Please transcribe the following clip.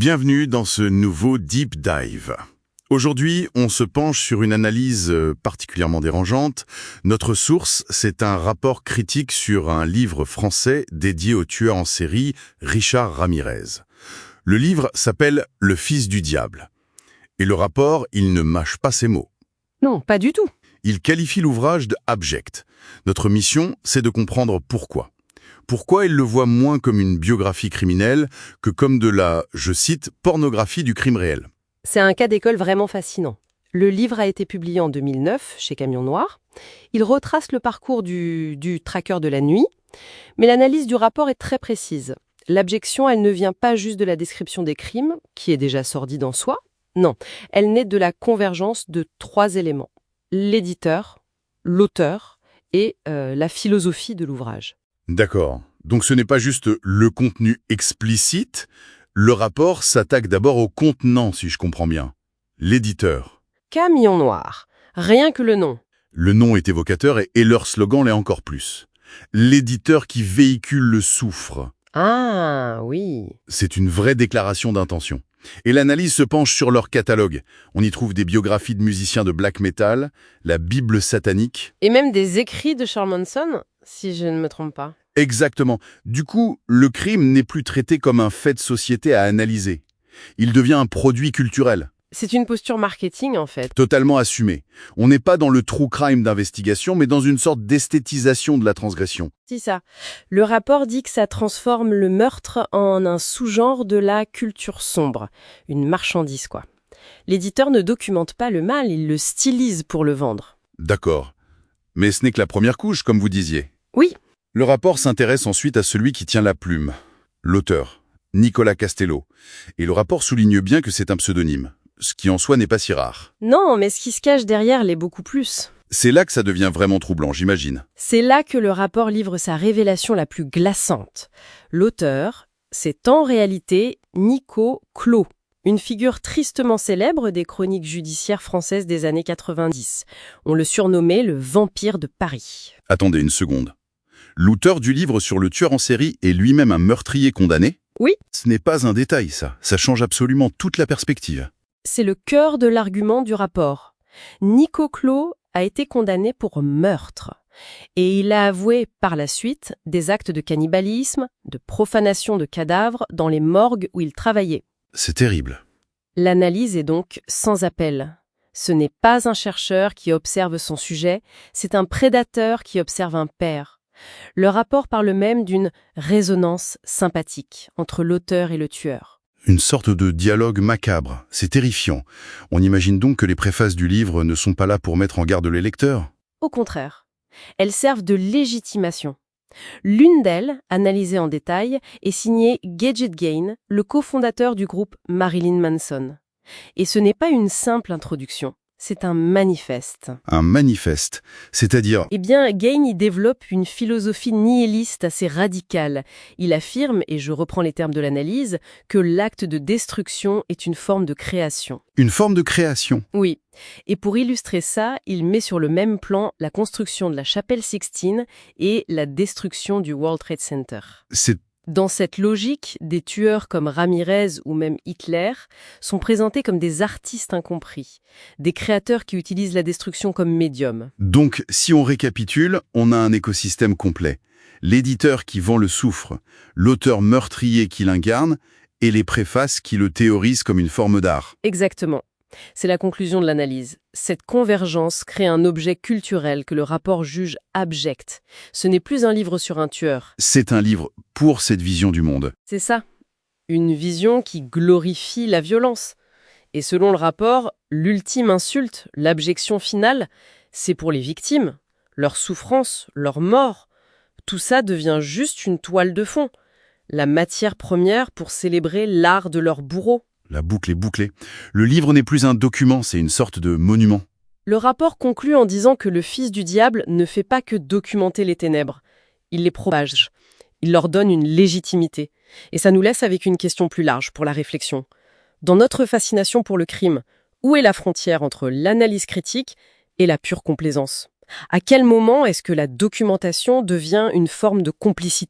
Bienvenue dans ce nouveau Deep Dive. Aujourd'hui, on se penche sur une analyse particulièrement dérangeante. Notre source, c'est un rapport critique sur un livre français dédié au tueur en série Richard Ramirez. Le livre s'appelle « Le fils du diable ». Et le rapport, il ne mâche pas ses mots. Non, pas du tout. Il qualifie l'ouvrage de « abject ». Notre mission, c'est de comprendre pourquoi. Pourquoi il le voit moins comme une biographie criminelle que comme de la, je cite, pornographie du crime réel. C'est un cas d'école vraiment fascinant. Le livre a été publié en 2009 chez Camion Noir. Il retrace le parcours du traqueur de la nuit, mais l'analyse du rapport est très précise. L'abjection, elle ne vient pas juste de la description des crimes, qui est déjà sordide en soi. Non, elle naît de la convergence de 3 éléments. L'éditeur, l'auteur et la philosophie de l'ouvrage. D'accord. Donc ce n'est pas juste le contenu explicite. Le rapport s'attaque d'abord au contenant, si je comprends bien. L'éditeur. Camion Noir. Rien que le nom. Le nom est évocateur et leur slogan l'est encore plus. L'éditeur qui véhicule le soufre. Ah, oui. C'est une vraie déclaration d'intention. Et l'analyse se penche sur leur catalogue. On y trouve des biographies de musiciens de black metal, la Bible satanique. Et même des écrits de Charles Manson, si je ne me trompe pas. Exactement. Du coup, le crime n'est plus traité comme un fait de société à analyser. Il devient un produit culturel. C'est une posture marketing, en fait. Totalement assumé. On n'est pas dans le true crime d'investigation, mais dans une sorte d'esthétisation de la transgression. C'est ça. Le rapport dit que ça transforme le meurtre en un sous-genre de la culture sombre. Une marchandise, quoi. L'éditeur ne documente pas le mal, il le stylise pour le vendre. D'accord. Mais ce n'est que la première couche, comme vous disiez. Oui. Le rapport s'intéresse ensuite à celui qui tient la plume, l'auteur, Nicolas Castello. Et le rapport souligne bien que c'est un pseudonyme, ce qui en soi n'est pas si rare. Non, mais ce qui se cache derrière l'est beaucoup plus. C'est là que ça devient vraiment troublant, j'imagine. C'est là que le rapport livre sa révélation la plus glaçante. L'auteur, c'est en réalité Nico Clos, une figure tristement célèbre des chroniques judiciaires françaises des années 90. On le surnommait le vampire de Paris. Attendez une seconde. L'auteur du livre sur le tueur en série est lui-même un meurtrier condamné? Oui. Ce n'est pas un détail, ça. Ça change absolument toute la perspective. C'est le cœur de l'argument du rapport. Nico Clos a été condamné pour meurtre. Et il a avoué par la suite des actes de cannibalisme, de profanation de cadavres dans les morgues où il travaillait. C'est terrible. L'analyse est donc sans appel. Ce n'est pas un chercheur qui observe son sujet, c'est un prédateur qui observe un père. Le rapport parle même d'une résonance sympathique entre l'auteur et le tueur. Une sorte de dialogue macabre. C'est terrifiant. On imagine donc que les préfaces du livre ne sont pas là pour mettre en garde les lecteurs. Au contraire, elles servent de légitimation. L'une d'elles, analysée en détail, est signée Gedget Gain, le cofondateur du groupe Marilyn Manson. Et ce n'est pas une simple introduction, c'est un manifeste. Un manifeste, c'est-à-dire... Eh bien, Gain y développe une philosophie nihiliste assez radicale. Il affirme, et je reprends les termes de l'analyse, que l'acte de destruction est une forme de création. Une forme de création. Oui. Et pour illustrer ça, il met sur le même plan la construction de la chapelle Sixtine et la destruction du World Trade Center. C'est... Dans cette logique, des tueurs comme Ramirez ou même Hitler sont présentés comme des artistes incompris, des créateurs qui utilisent la destruction comme médium. Donc, si on récapitule, on a un écosystème complet. L'éditeur qui vend le soufre, l'auteur meurtrier qui l'incarne, et les préfaces qui le théorisent comme une forme d'art. Exactement. C'est la conclusion de l'analyse. Cette convergence crée un objet culturel que le rapport juge abject. Ce n'est plus un livre sur un tueur. C'est un livre pour cette vision du monde. C'est ça. Une vision qui glorifie la violence. Et selon le rapport, l'ultime insulte, l'abjection finale, c'est pour les victimes. Leur souffrance, leur mort. Tout ça devient juste une toile de fond. La matière première pour célébrer l'art de leur bourreau. La boucle est bouclée. Le livre n'est plus un document, c'est une sorte de monument. Le rapport conclut en disant que le fils du diable ne fait pas que documenter les ténèbres. Il les propage. Il leur donne une légitimité. Et ça nous laisse avec une question plus large pour la réflexion. Dans notre fascination pour le crime, où est la frontière entre l'analyse critique et la pure complaisance ? À quel moment est-ce que la documentation devient une forme de complicité ?